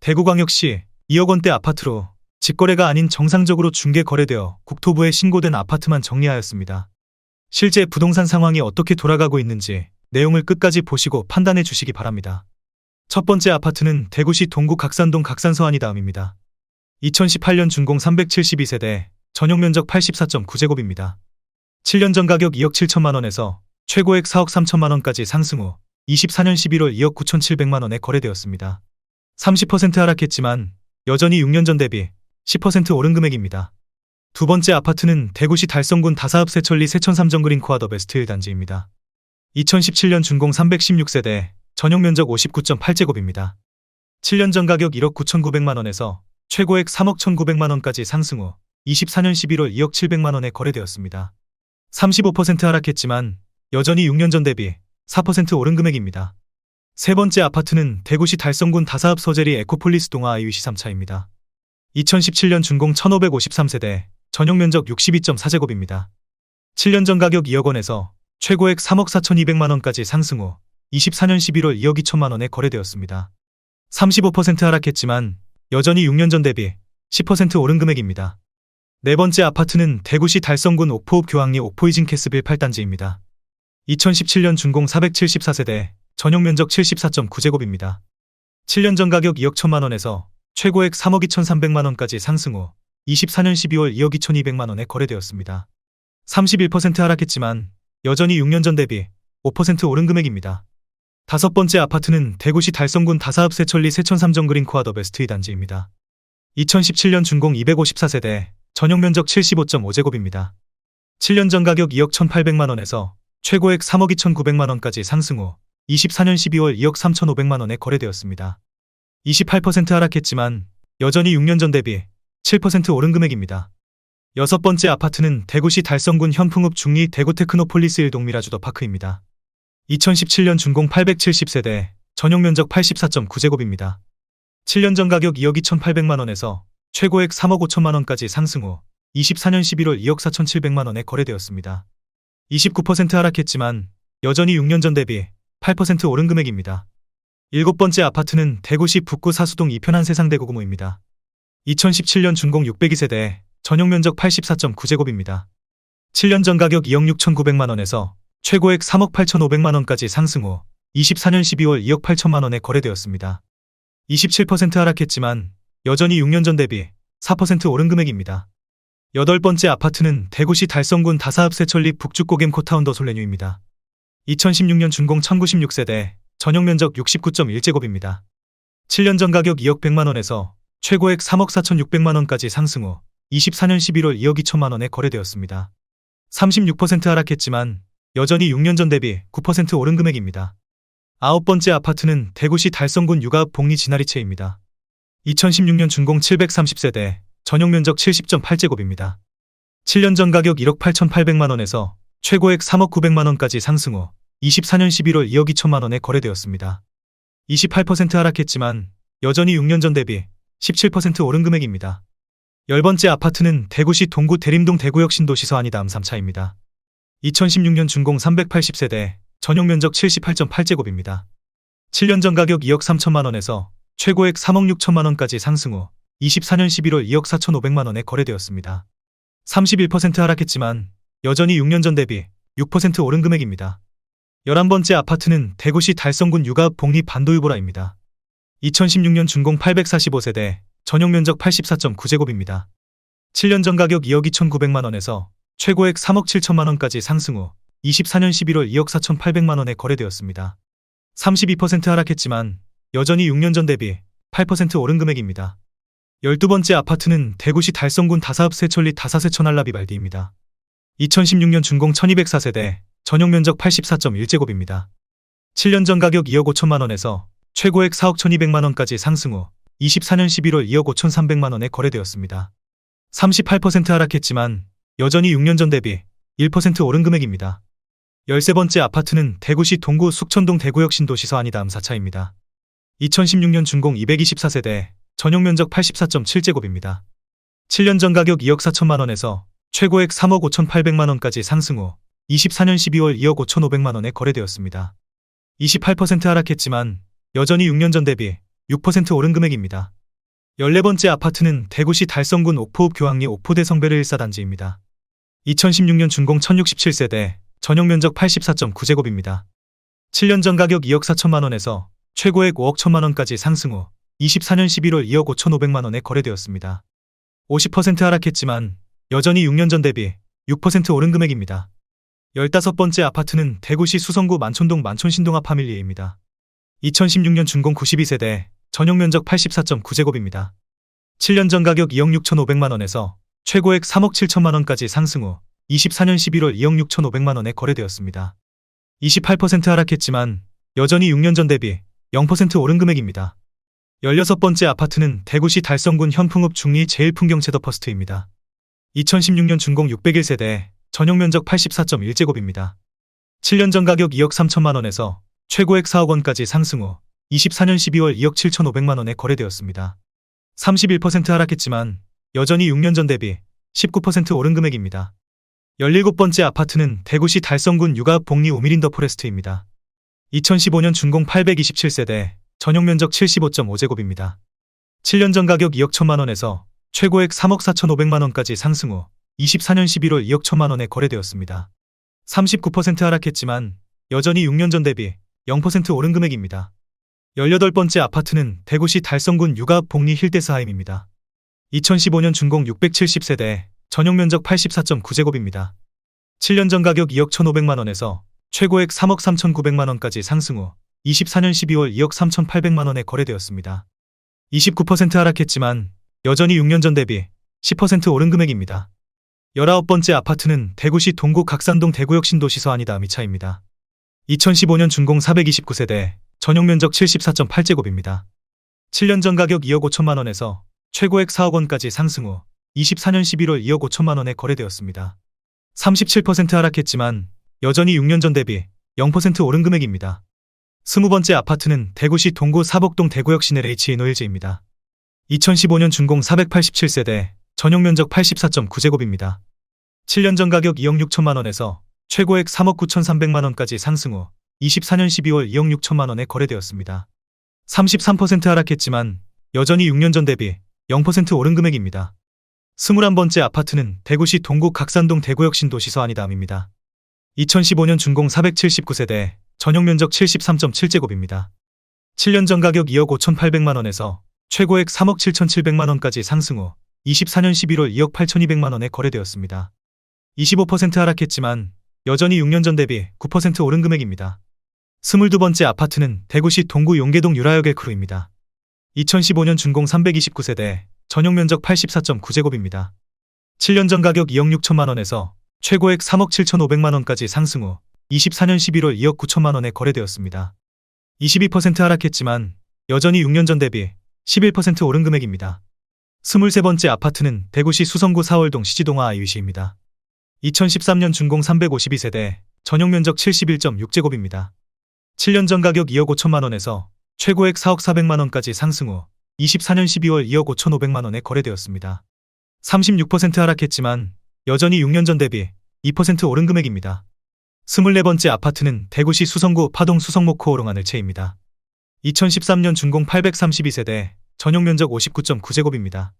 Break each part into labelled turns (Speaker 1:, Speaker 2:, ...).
Speaker 1: 대구광역시 2억 원대 아파트로 직거래가 아닌 정상적으로 중개 거래되어 국토부에 신고된 아파트만 정리하였습니다. 실제 부동산 상황이 어떻게 돌아가고 있는지 내용을 끝까지 보시고 판단해 주시기 바랍니다. 첫 번째 아파트는 대구시 동구 각산동 각산서안이 다음입니다. 2018년 준공 372세대, 전용면적 84.9제곱입니다. 7년 전 가격 2억 7천만 원에서 최고액 4억 3천만 원까지 상승 후 24년 11월 2억 9천7백만 원에 거래되었습니다. 30% 하락했지만 여전히 6년 전 대비 10% 오른 금액입니다. 두 번째 아파트는 대구시 달성군 다사읍 세천리 세천 3정 그린코아 더 베스트 1단지입니다. 2017년 준공 316세대, 전용면적 59.8제곱입니다. 7년 전 가격 1억 9천9백만 원에서 최고액 3억 1,900만 원까지 상승 후 24년 11월 2억 7백만 원에 거래되었습니다. 35% 하락했지만 여전히 6년 전 대비 4% 오른 금액입니다. 세 번째 아파트는 대구시 달성군 다사읍 서재리 에코폴리스 동아 IUC 3차입니다. 2017년 준공 1553세대, 전용면적 62.4제곱입니다. 7년 전 가격 2억 원에서 최고액 3억 4,200만 원까지 상승 후 24년 11월 2억 2천만 원에 거래되었습니다. 35% 하락했지만 여전히 6년 전 대비 10% 오른 금액입니다. 네 번째 아파트는 대구시 달성군 옥포읍 교황리 옥포이진 캐스빌 8단지입니다. 2017년 준공 474세대, 전용면적 74.9제곱입니다. 7년 전 가격 2억 1천만 원에서 최고액 3억 2,300만 원까지 상승 후 24년 12월 2억 2,200만 원에 거래되었습니다. 31% 하락했지만 여전히 6년 전 대비 5% 오른 금액입니다. 다섯 번째 아파트는 대구시 달성군 다사읍 세천리 세천 3정 그린코아 더 베스트 2단지입니다. 2017년 준공 254세대, 전용면적 75.5제곱입니다. 7년 전 가격 2억 1,800만 원에서 최고액 3억 2,900만 원까지 상승 후 24년 12월 2억 3,500만 원에 거래되었습니다. 28% 하락했지만 여전히 6년 전 대비 7% 오른 금액입니다. 여섯 번째 아파트는 대구시 달성군 현풍읍 중리 대구 테크노폴리스 1동 미라주더 파크입니다. 2017년 준공 870세대, 전용면적 84.9제곱입니다. 7년 전 가격 2억 2,800만 원에서 최고액 3억 5천만 원까지 상승 후 24년 11월 2억 4,700만 원에 거래되었습니다. 29% 하락했지만 여전히 6년 전 대비 8% 오른 금액입니다. 일곱 번째 아파트는 대구시 북구 사수동 2편 한세상대구구모입니다. 2017년 준공 602세대, 전용면적 84.9제곱입니다. 7년 전 가격 2억 6,900만 원에서 최고액 3억 8,500만 원까지 상승 후 24년 12월 2억 8천만 원에 거래되었습니다. 27% 하락했지만 여전히 6년 전 대비 4% 오른 금액입니다. 여덟 번째 아파트는 대구시 달성군 다사읍 세천리 북주꼬겜 코타운 더 솔레뉴입니다. 2016년 준공 1,096세대, 전용면적 69.1제곱입니다. 7년 전 가격 2억 100만 원에서 최고액 3억 4,600만 원까지 상승 후 24년 11월 2억 2천만 원에 거래되었습니다. 36% 하락했지만 여전히 6년 전 대비 9% 오른 금액입니다. 아홉 번째 아파트는 대구시 달성군 육아읍 복리 진아리채입니다. 2016년 준공 730세대, 전용면적 70.8제곱입니다. 7년 전 가격 1억 8,800만 원에서 최고액 3억 900만 원까지 상승 후 24년 11월 2억 2천만 원에 거래되었습니다. 28% 하락했지만 여전히 6년 전 대비 17% 오른 금액입니다. 열 번째 아파트는 대구시 동구 대림동 대구역 신도시서안이 다음 3차입니다. 2016년 준공 380세대, 전용면적 78.8제곱입니다. 7년 전 가격 2억 3천만 원에서 최고액 3억 6천만 원까지 상승 후 24년 11월 2억 4,500만 원에 거래되었습니다. 31% 하락했지만 여전히 6년 전 대비 6% 오른 금액입니다. 11번째 아파트는 대구시 달성군 육아읍 복리 반도유보라입니다. 2016년 준공 845세대, 전용면적 84.9제곱입니다. 7년 전 가격 2억 2,900만 원에서 최고액 3억 7천만 원까지 상승 후 24년 11월 2억 4,800만 원에 거래되었습니다. 32% 하락했지만 여전히 6년 전 대비 8% 오른 금액입니다. 12번째 아파트는 대구시 달성군 다사읍 세천리 다사세천 알라비발디입니다. 2016년 준공 1204세대, 전용면적 84.1제곱입니다. 7년 전 가격 2억 5천만 원에서 최고액 4억 1,200만 원까지 상승 후 24년 11월 2억 5,300만 원에 거래되었습니다. 38% 하락했지만 여전히 6년 전 대비 1% 오른 금액입니다. 13번째 아파트는 대구시 동구 숙천동 대구역 신도시서안이 다음 4차입니다. 2016년 준공 224세대, 전용면적 84.7제곱입니다. 7년 전 가격 2억 4천만 원에서 최고액 3억 5,800만 원까지 상승 후 24년 12월 2억 5,500만 원에 거래되었습니다. 28% 하락했지만 여전히 6년 전 대비 6% 오른 금액입니다. 14번째 아파트는 대구시 달성군 옥포읍 교학리 옥포대 성베르 1사단지입니다. 2016년 준공 1067세대, 전용면적 84.9제곱입니다. 7년 전 가격 2억 4천만 원에서 최고액 5억 1천만 원까지 상승 후 24년 11월 2억 5천5백만 원에 거래되었습니다. 50% 하락했지만 여전히 6년 전 대비 6% 오른 금액입니다. 15번째 아파트는 대구시 수성구 만촌동 만촌신동아 파밀리에입니다. 2016년 준공 92세대, 전용면적 84.9제곱입니다. 7년 전 가격 2억 6천5백만 원에서 최고액 3억 7천만 원까지 상승 후 24년 11월 2억 6천5백만 원에 거래되었습니다. 28% 하락했지만 여전히 6년 전 대비 0% 오른 금액입니다. 16번째 아파트는 대구시 달성군 현풍읍 중리 제일풍경채더 퍼스트입니다. 2016년 준공 601세대, 전용면적 84.1제곱입니다. 7년 전 가격 2억 3천만 원에서 최고액 4억 원까지 상승 후 24년 12월 2억 7천5백만 원에 거래되었습니다. 31% 하락했지만 여전히 6년 전 대비 19% 오른 금액입니다. 17번째 아파트는 대구시 달성군 육아읍 복리 오미린더 포레스트입니다. 2015년 준공 827세대, 전용면적 75.5제곱입니다. 7년 전 가격 2억 1천만 원에서 최고액 3억 4천5백만 원까지 상승 후 24년 11월 2억 1천만 원에 거래되었습니다. 39% 하락했지만 여전히 6년 전 대비 0% 오른 금액입니다. 18번째 아파트는 대구시 달성군 육아읍 복리 힐데스하임입니다. 2015년 준공 670세대, 전용면적 84.9제곱입니다. 7년 전 가격 2억 1,500만 원에서 최고액 3억 3,900만 원까지 상승 후 24년 12월 2억 3,800만 원에 거래되었습니다. 29% 하락했지만 여전히 6년 전 대비 10% 오른 금액입니다. 19번째 아파트는 대구시 동구 각산동 대구역 신도시서 아니다 미차입니다. 2015년 준공 429세대, 전용면적 74.8제곱입니다. 7년 전 가격 2억 5천만 원에서 최고액 4억 원까지 상승 후 24년 11월 2억 5천만 원에 거래되었습니다. 37% 하락했지만 여전히 6년 전 대비 0% 오른 금액입니다. 20번째 아파트는 대구시 동구 사복동 대구역 시내레이치 노일즈입니다. 2015년 준공 487세대, 전용면적 84.9제곱입니다. 7년 전 가격 2억 6천만 원에서 최고액 3억 9천3백만 원까지 상승 후 24년 12월 2억 6천만 원에 거래되었습니다. 33% 하락했지만 여전히 6년 전 대비 0% 오른 금액입니다. 21번째 아파트는 대구시 동구 각산동 대구역 신도시서 아니다입니다. 2015년 준공 479세대, 전용면적 73.7제곱입니다. 7년 전 가격 2억 5천8백만 원에서 최고액 3억 7천7백만 원까지 상승 후 24년 11월 2억 8천2백만 원에 거래되었습니다. 25% 하락했지만 여전히 6년 전 대비 9% 오른 금액입니다. 22번째 아파트는 대구시 동구 용계동 유라역 엘크루입니다. 2015년 준공 329세대, 전용면적 84.9제곱입니다. 7년 전 가격 2억 6천만 원에서 최고액 3억 7천5백만 원까지 상승 후 24년 11월 2억 9천만 원에 거래되었습니다. 22% 하락했지만 여전히 6년 전 대비 11% 오른 금액입니다. 23번째 아파트는 대구시 수성구 사월동 시지동아 아이유시입니다. 2013년 준공 352세대, 전용면적 71.6제곱입니다. 7년 전 가격 2억 5천만 원에서 최고액 4억 4백만 원까지 상승 후 24년 12월 2억 5천5백만 원에 거래되었습니다. 36% 하락했지만 여전히 6년 전 대비 2% 오른 금액입니다. 24번째 아파트는 대구시 수성구 파동 수성목코 오롱하늘채입니다. 2013년 준공 832세대, 전용면적 59.9제곱입니다.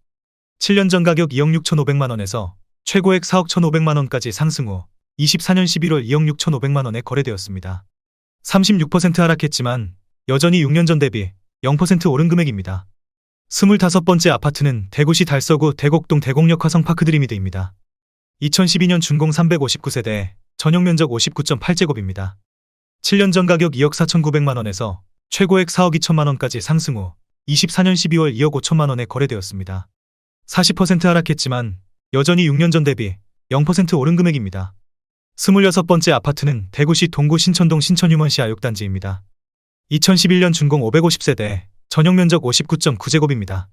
Speaker 1: 7년 전 가격 2억 6천5백만 원에서 최고액 4억 1,500만 원까지 상승 후 24년 11월 2억 6천5백만 원에 거래되었습니다. 36% 하락했지만 여전히 6년 전 대비 0% 오른 금액입니다. 25번째 아파트는 대구시 달서구 대곡동 대곡역 화성파크 드림이드입니다. 2012년 준공 359세대, 전용면적 59.8제곱입니다. 7년 전 가격 2억 4천9백만 원에서 최고액 4억 2천만 원까지 상승 후 24년 12월 2억 5천만 원에 거래되었습니다. 40% 하락했지만 여전히 6년 전 대비 0% 오른 금액입니다. 26번째 아파트는 대구시 동구 신천동 신천휴먼시 아육단지입니다. 2011년 준공 550세대, 전용면적 59.9제곱입니다.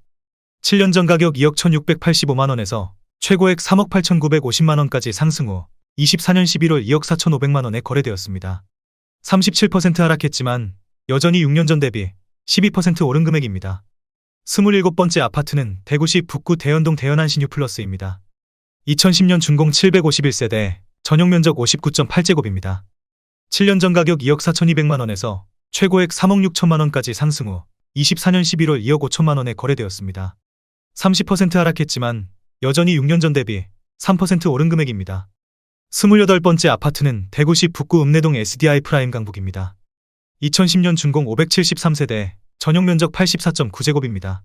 Speaker 1: 7년 전 가격 2억 1,685만 원에서 최고액 3억 8,950만 원까지 상승 후 24년 11월 2억 4,500만 원에 거래되었습니다. 37% 하락했지만 여전히 6년 전 대비 12% 오른 금액입니다. 27번째 아파트는 대구시 북구 대연동 대연안신 유플러스입니다. 2010년 준공 751세대, 전용면적 59.8제곱입니다. 7년 전 가격 2억 4,200만 원에서 최고액 3억 6천만 원까지 상승 후 24년 11월 2억 5천만 원에 거래되었습니다. 30% 하락했지만 여전히 6년 전 대비 3% 오른 금액입니다. 28번째 아파트는 대구시 북구 읍내동 SDI 프라임 강북입니다. 2010년 준공 573세대, 전용 면적 84.9제곱입니다.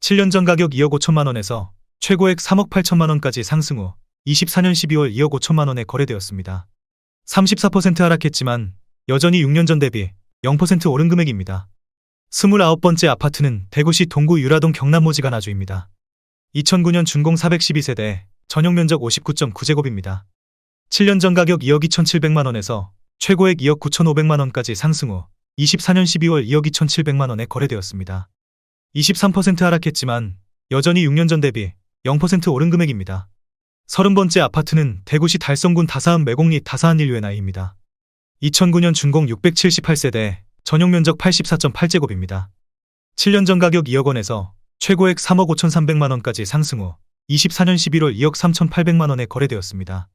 Speaker 1: 7년 전 가격 2억 5천만 원에서 최고액 3억 8천만 원까지 상승 후 24년 12월 2억 5천만 원에 거래되었습니다. 34% 하락했지만 여전히 6년 전 대비 0% 오른 금액입니다. 29번째 아파트는 대구시 동구 유라동 경남모지가나주입니다. 2009년 준공 412세대, 전용 면적 59.9제곱입니다. 7년 전 가격 2억 2,700만 원에서 최고액 2억 9,500만 원까지 상승 후 24년 12월 2억 2,700만 원에 거래되었습니다. 23% 하락했지만 여전히 6년 전 대비 0% 오른 금액입니다. 30번째 아파트는 대구시 달성군 다사한 매곡리 다사한 일류엔아이입니다. 2009년 준공 678세대, 전용 면적 84.8제곱입니다. 7년 전 가격 2억 원에서 최고액 3억 5,300만 원까지 상승 후 24년 11월 2억 3,800만 원에 거래되었습니다.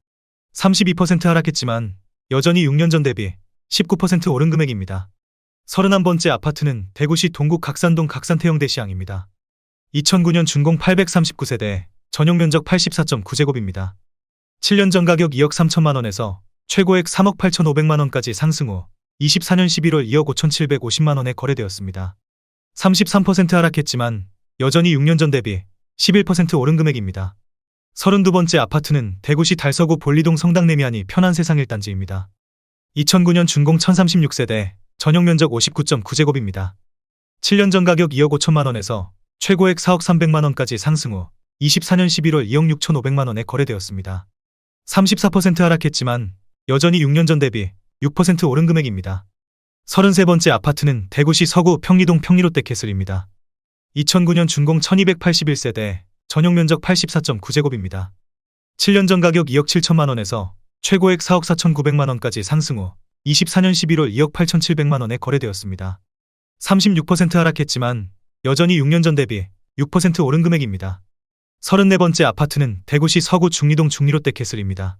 Speaker 1: 32% 하락했지만 여전히 6년 전 대비 19% 오른 금액입니다. 31번째 아파트는 대구시 동구 각산동 각산태영대시항입니다. 2009년 준공 839세대, 전용 면적 84.9제곱입니다. 7년 전 가격 2억 3천만 원에서 최고액 3억 8,500만 원까지 상승 후 24년 11월 2억 5,750만 원에 거래되었습니다. 33% 하락했지만 여전히 6년 전 대비 11% 오른 금액입니다. 32번째 아파트는 대구시 달서구 볼리동 성당내미안이 편한 세상 1단지입니다. 2009년 준공 1036세대, 전용 면적 59.9제곱입니다. 7년 전 가격 2억 5천만 원에서 최고액 4억 300만 원까지 상승 후 24년 11월 2억 6,500만 원에 거래되었습니다. 34% 하락했지만 여전히 6년 전 대비 6% 오른 금액입니다. 33번째 아파트는 대구시 서구 평리동 평리롯데캐슬입니다. 2009년 준공 1281세대, 전용 면적 84.9제곱입니다. 7년 전 가격 2억 7천만 원에서 최고액 4억 4,900만 원까지 상승 후 24년 11월 2억 8,700만 원에 거래되었습니다. 36% 하락했지만 여전히 6년 전 대비 6% 오른 금액입니다. 34번째 아파트는 대구시 서구 중리동 중리롯데캐슬입니다.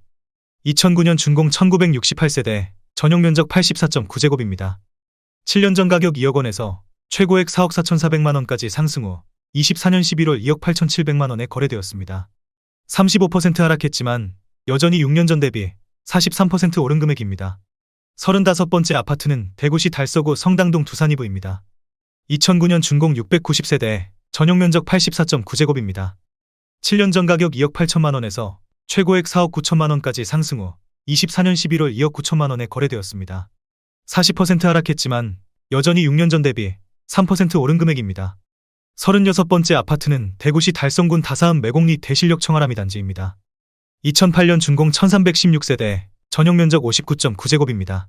Speaker 1: 2009년 준공 1968세대, 전용 면적 84.9제곱입니다. 7년 전 가격 2억 원에서 최고액 4억 4,400만 원까지 상승 후 24년 11월 2억 8,700만 원에 거래되었습니다. 35% 하락했지만 여전히 6년 전 대비 43% 오른 금액입니다. 35번째 아파트는 대구시 달서구 성당동 두산이부입니다. 2009년 준공 690세대, 전용 면적 84.9제곱입니다. 7년 전 가격 2억 8천만 원에서 최고액 4억 9천만 원까지 상승 후 24년 11월 2억 9천만 원에 거래되었습니다. 40% 하락했지만 여전히 6년 전 대비 3% 오른 금액입니다. 36번째 아파트는 대구시 달성군 다사한 매곡리 대실역 청아라미 단지입니다. 2008년 준공 1316세대, 전용 면적 59.9제곱입니다.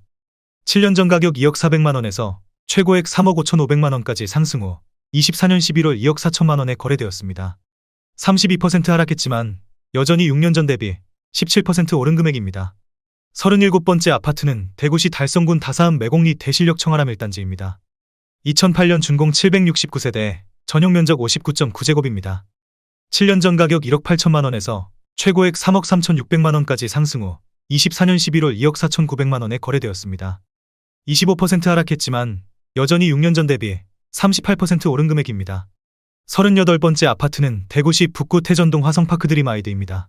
Speaker 1: 7년 전 가격 2억 400만 원에서 최고액 3억 5,500만 원까지 상승 후 24년 11월 2억 4천만 원에 거래되었습니다. 32% 하락했지만 여전히 6년 전 대비 17% 오른 금액입니다. 37번째 아파트는 대구시 달성군 다사한 매곡리 대실역 청아람 1단지입니다. 2008년 준공 769세대, 전용 면적 59.9제곱입니다. 7년 전 가격 1억 8천만 원에서 최고액 3억 3,600만 원까지 상승 후 24년 11월 2억 4,900만 원에 거래되었습니다. 25% 하락했지만 여전히 6년 전 대비 38% 오른 금액입니다. 38번째 아파트는 대구시 북구 태전동 화성파크드림아이드입니다.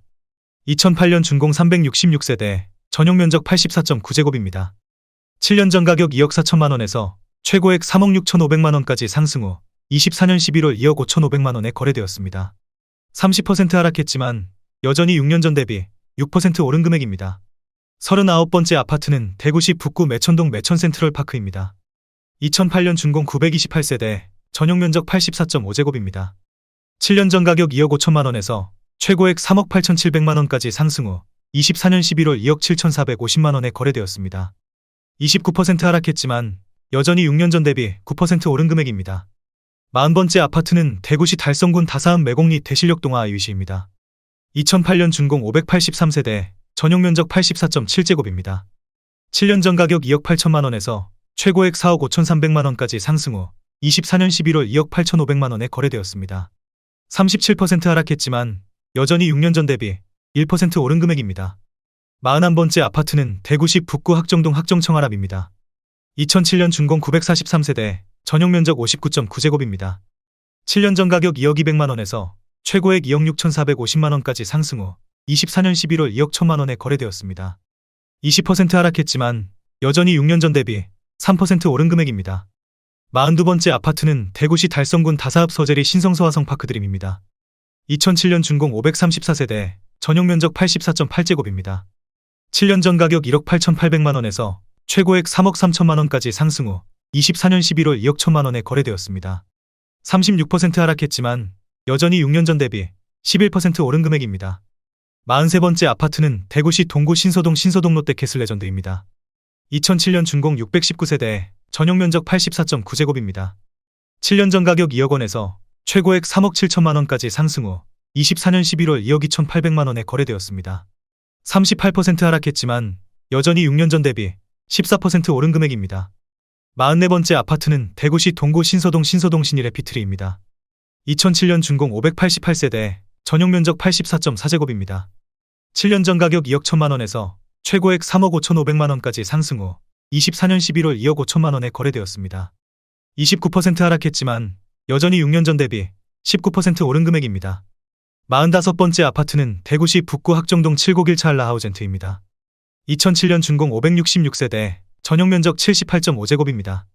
Speaker 1: 2008년 준공 366세대, 전용 면적 84.9제곱입니다. 7년 전 가격 2억 4천만 원에서 최고액 3억 6,500만 원까지 상승 후 24년 11월 2억 5,500만 원에 거래되었습니다. 30% 하락했지만 여전히 6년 전 대비 6% 오른 금액입니다. 39번째 아파트는 대구시 북구 매천동 매천센트럴파크입니다. 2008년 준공 928세대, 전용 면적 84.5제곱입니다. 7년 전 가격 2억 5천만 원에서 최고액 3억 8,700만 원까지 상승 후 24년 11월 2억 7,450만 원에 거래되었습니다. 29% 하락했지만 여전히 6년 전 대비 9% 오른 금액입니다. 40번째 아파트는 대구시 달성군 다사한 매곡리 대실역동아 아이위시입니다. 2008년 준공 583세대, 전용 면적 84.7제곱입니다. 7년 전 가격 2억 8천만 원에서 최고액 4억 5,300만 원까지 상승 후 24년 11월 2억 8,500만 원에 거래되었습니다. 37% 하락했지만 여전히 6년 전 대비 1% 오른 금액입니다. 41번째 아파트는 대구시 북구 학정동 학정청아람입니다. 2007년 준공 943세대, 전용 면적 59.9제곱입니다. 7년 전 가격 2억 200만 원에서 최고액 2억 6,450만 원까지 상승 후 24년 11월 2억 1천만 원에 거래되었습니다. 20% 하락했지만 여전히 6년 전 대비 3% 오른 금액입니다. 42번째 아파트는 대구시 달성군 다사읍 서재리 신성서화성 파크드림입니다. 2007년 준공 534세대, 전용 면적 84.8제곱입니다. 7년 전 가격 1억 8,800만 원에서 최고액 3억 3천만 원까지 상승 후 24년 11월 2억 1천만 원에 거래되었습니다. 36% 하락했지만 여전히 6년 전 대비 11% 오른 금액입니다. 43번째 아파트는 대구시 동구 신서동 롯데캐슬 레전드입니다. 2007년 준공 619세대, 전용 면적 84.9제곱입니다. 7년 전 가격 2억 원에서 최고액 3억 7천만 원까지 상승 후 24년 11월 2억 2,800만 원에 거래되었습니다. 38% 하락했지만 여전히 6년 전 대비 14% 오른 금액입니다. 44번째 아파트는 대구시 동구 신서동 신일해피트리입니다. 2007년 준공 588세대, 전용 면적 84.4제곱입니다. 7년 전 가격 2억 1천만 원에서 최고액 3억 5,500만 원까지 상승 후 24년 11월 2억 5천만 원에 거래되었습니다. 29% 하락했지만 여전히 6년 전 대비 19% 오른 금액입니다. 45번째 아파트는 대구시 북구 학정동 701 찰라하우젠트입니다. 2007년 준공 566세대, 전용 면적 78.5제곱입니다.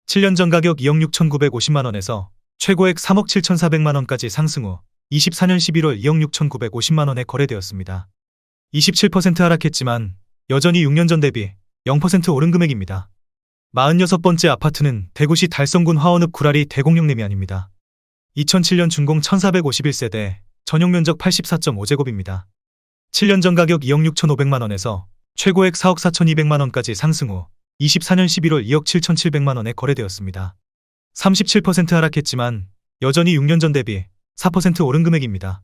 Speaker 1: 7년 전 가격 2억 6,950만 원에서 최고액 3억 7,400만 원까지 상승 후 24년 11월 2억 6,950만 원에 거래되었습니다. 27% 하락했지만 여전히 6년 전 대비 0% 오른 금액입니다. 46번째 아파트는 대구시 달성군 화원읍 구라리 대공용 내면입니다. 2007년 준공 1451세대, 전용 면적 84.5제곱입니다. 7년 전 가격 2억 6,500만 원에서 최고액 4억 4,200만 원까지 상승 후 24년 11월 2억 7,700만 원에 거래되었습니다. 37% 하락했지만 여전히 6년 전 대비 4% 오른 금액입니다.